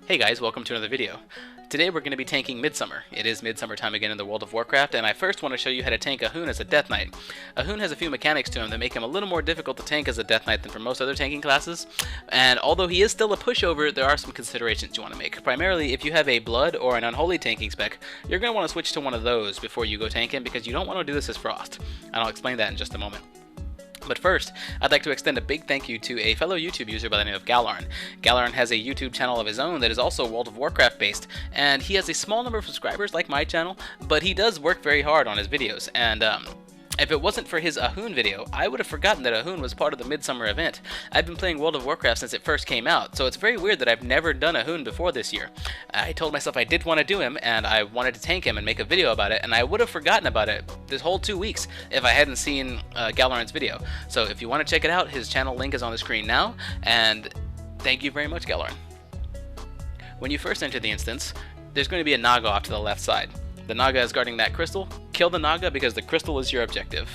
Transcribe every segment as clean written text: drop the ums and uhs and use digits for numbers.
Hey guys, welcome to another video. Today we're going to be tanking Midsummer. It is Midsummer time again in the World of Warcraft, and I first want to show you how to tank Ahun as a Death Knight. Ahun has a few mechanics to him that make him a little more difficult to tank as a Death Knight than for most other tanking classes, and although he is still a pushover, there are some considerations you want to make. Primarily, if you have a Blood or an Unholy tanking spec, you're going to want to switch to one of those before you go tank him because you don't want to do this as Frost, and I'll explain that in just a moment. But first, I'd like to extend a big thank you to a fellow YouTube user by the name of Galarn. Galarn has a YouTube channel of his own that is also World of Warcraft based, and he has a small number of subscribers like my channel, but he does work very hard on his videos, and if it wasn't for his Ahun video, I would have forgotten that Ahun was part of the Midsummer event. I've been playing World of Warcraft since it first came out, so it's very weird that I've never done Ahun before this year. I told myself I did want to do him, and I wanted to tank him and make a video about it, and I would have forgotten about it this whole 2 weeks if I hadn't seen Galarn's video. So if you want to check it out, his channel link is on the screen now, and thank you very much, Galarn. When you first enter the instance, there's going to be a Naga off to the left side. The Naga is guarding that crystal. Kill the Naga because the crystal is your objective.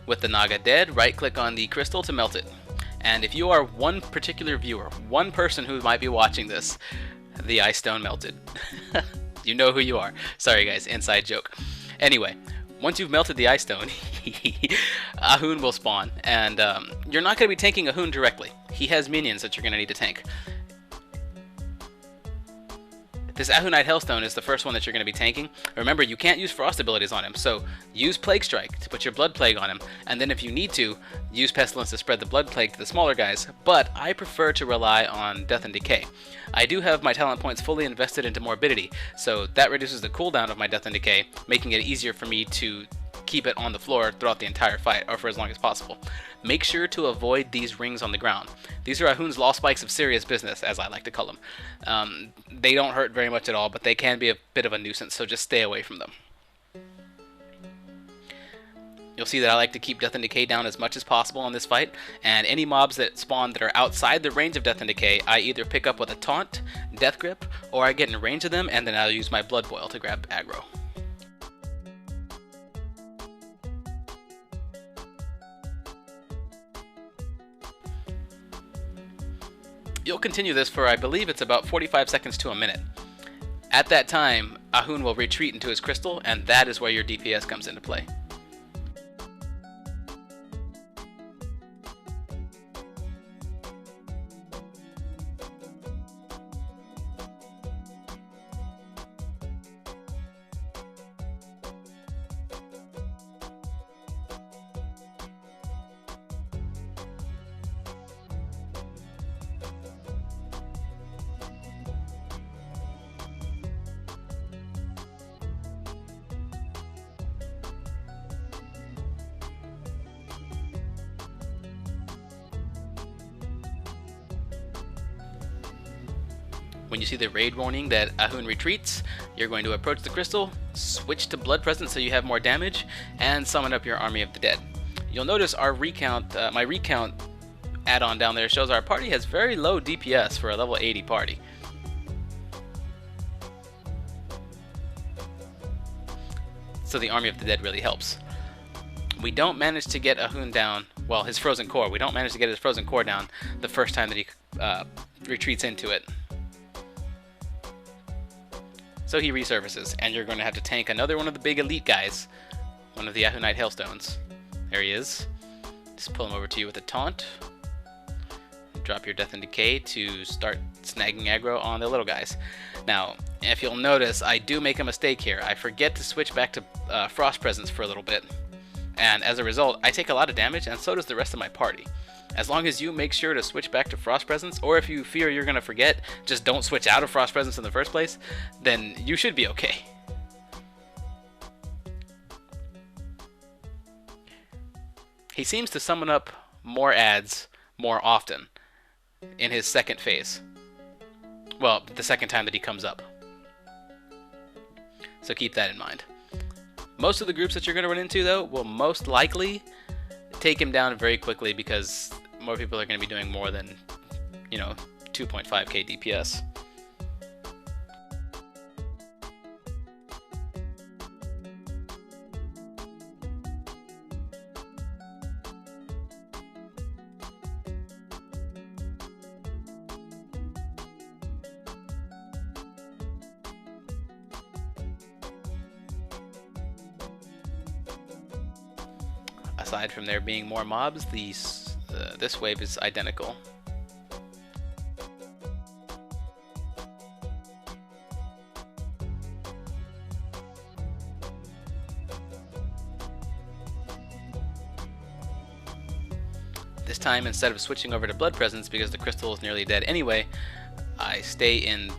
With the Naga dead, right-click on the crystal to melt it. And if you are one particular viewer, one person who might be watching this, the ice stone melted. You know who you are. Sorry guys, inside joke. Anyway, once you've melted the ice stone, Ahun will spawn, and you're not going to be tanking Ahun directly. He has minions that you're going to need to tank. This Ahunite Hellstone is the first one that you're going to be tanking. Remember, you can't use Frost abilities on him, so use Plague Strike to put your Blood Plague on him, and then if you need to, use Pestilence to spread the Blood Plague to the smaller guys, but I prefer to rely on Death and Decay. I do have my talent points fully invested into Morbidity, so that reduces the cooldown of my Death and Decay, making it easier for me to keep it on the floor throughout the entire fight, or for as long as possible. Make sure to avoid these rings on the ground. These are Ahun's law spikes of serious business, as I like to call them. They don't hurt very much at all, but they can be a bit of a nuisance, so just stay away from them. You'll see that I like to keep Death and Decay down as much as possible on this fight, and any mobs that spawn that are outside the range of Death and Decay, I either pick up with a Taunt, Death Grip, or I get in range of them, and then I'll use my Blood Boil to grab aggro. You'll continue this for, I believe it's about 45 seconds to a minute. At that time, Ahun will retreat into his crystal, and that is where your DPS comes into play. When you see the raid warning that Ahun retreats, you're going to approach the crystal, switch to Blood Presence so you have more damage, and summon up your Army of the Dead. You'll notice our recount, my recount add-on down there shows our party has very low DPS for a level 80 party. So the Army of the Dead really helps. We don't manage to get Ahun down, well, his Frozen Core, we don't manage to get his Frozen Core down the first time that he retreats into it. So he resurfaces, and you're going to have to tank another one of the big elite guys, one of the Ahunite Hailstones. There he is. Just pull him over to you with a taunt. Drop your Death and Decay to start snagging aggro on the little guys. Now, if you'll notice, I do make a mistake here. I forget to switch back to Frost Presence for a little bit. And as a result, I take a lot of damage, and so does the rest of my party. As long as you make sure to switch back to Frost Presence, or if you fear you're going to forget, just don't switch out of Frost Presence in the first place, then you should be okay. He seems to summon up more adds more often in his second phase. Well, the second time that he comes up. So keep that in mind. Most of the groups that you're going to run into, though, will most likely take him down very quickly because more people are going to be doing more than, 2.5k DPS. Aside from there being more mobs, this wave is identical. This time, instead of switching over to Blood Presence because the crystal is nearly dead anyway, I stay in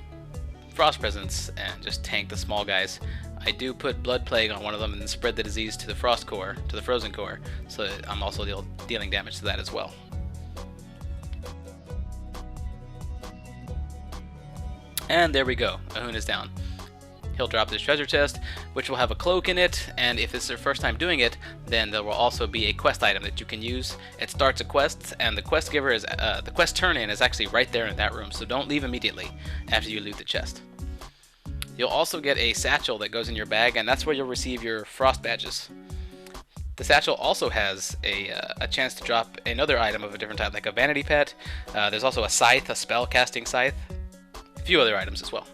Frost Presence and just tank the small guys. I do put Blood Plague on one of them and spread the disease to the Frost Core, to the Frozen Core, so that I'm also dealing damage to that as well. And there we go, Ahun is down. He'll drop this treasure chest, which will have a cloak in it, and if it's their first time doing it, then there will also be a quest item that you can use. It starts a quest, and the quest giver is the quest turn-in is actually right there in that room, so don't leave immediately after you loot the chest. You'll also get a satchel that goes in your bag, and that's where you'll receive your frost badges. The satchel also has a chance to drop another item of a different type, like a vanity pet. There's also a scythe, a spell casting scythe, a few other items as well.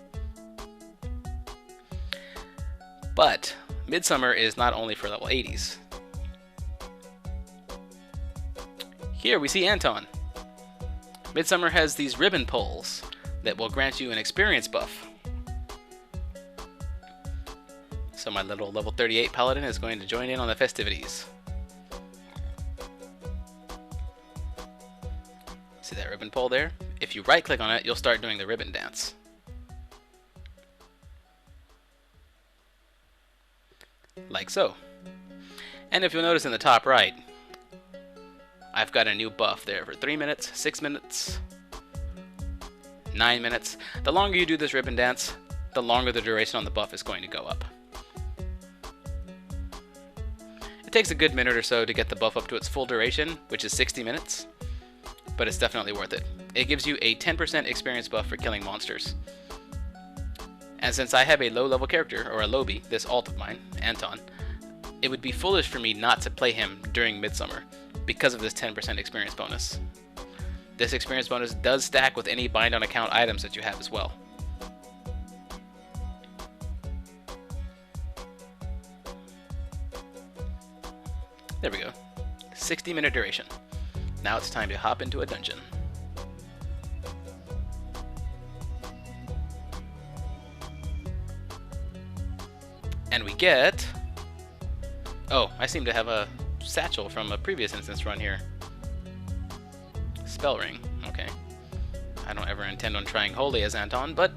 But Midsummer is not only for level 80s. Here we see Anton. Midsummer has these ribbon pulls that will grant you an experience buff. So my little level 38 paladin is going to join in on the festivities. See that ribbon pull there? If you right click on it, you'll start doing the ribbon dance. Like so. And if you'll notice in the top right, I've got a new buff there for 3 minutes, 6 minutes, 9 minutes. The longer you do this ribbon dance, the longer the duration on the buff is going to go up. It takes a good minute or so to get the buff up to its full duration, which is 60 minutes, but it's definitely worth it. It gives you a 10% experience buff for killing monsters. And since I have a low-level character, or a lowbie, this alt of mine, Anton, it would be foolish for me not to play him during Midsummer because of this 10% experience bonus. This experience bonus does stack with any bind on account items that you have as well. There we go. 60-minute duration. Now it's time to hop into a dungeon. And we get... Oh, I seem to have a satchel from a previous instance run here. Spell ring. Okay. I don't ever intend on trying Holy as Anton, but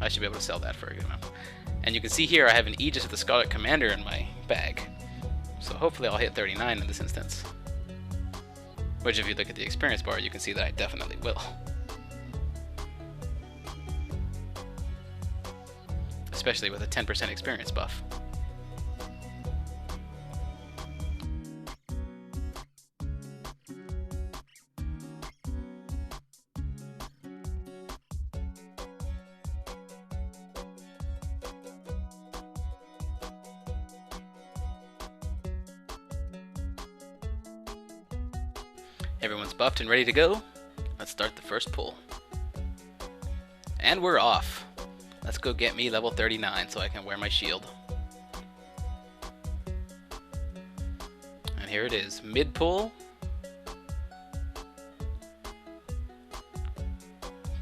I should be able to sell that for a good amount. And you can see here I have an Aegis of the Scarlet Commander in my bag. So hopefully I'll hit 39 in this instance. Which if you look at the experience bar, you can see that I definitely will. Especially with a 10% experience buff. Everyone's buffed and ready to go. Let's start the first pull. And we're off. Let's go get me level 39 so I can wear my shield. And here it is, mid pull.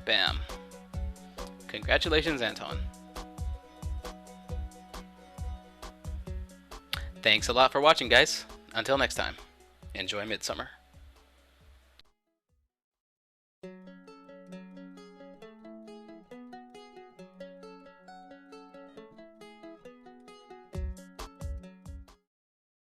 Bam. Congratulations, Anton. Thanks a lot for watching, guys. Until next time, enjoy Midsummer.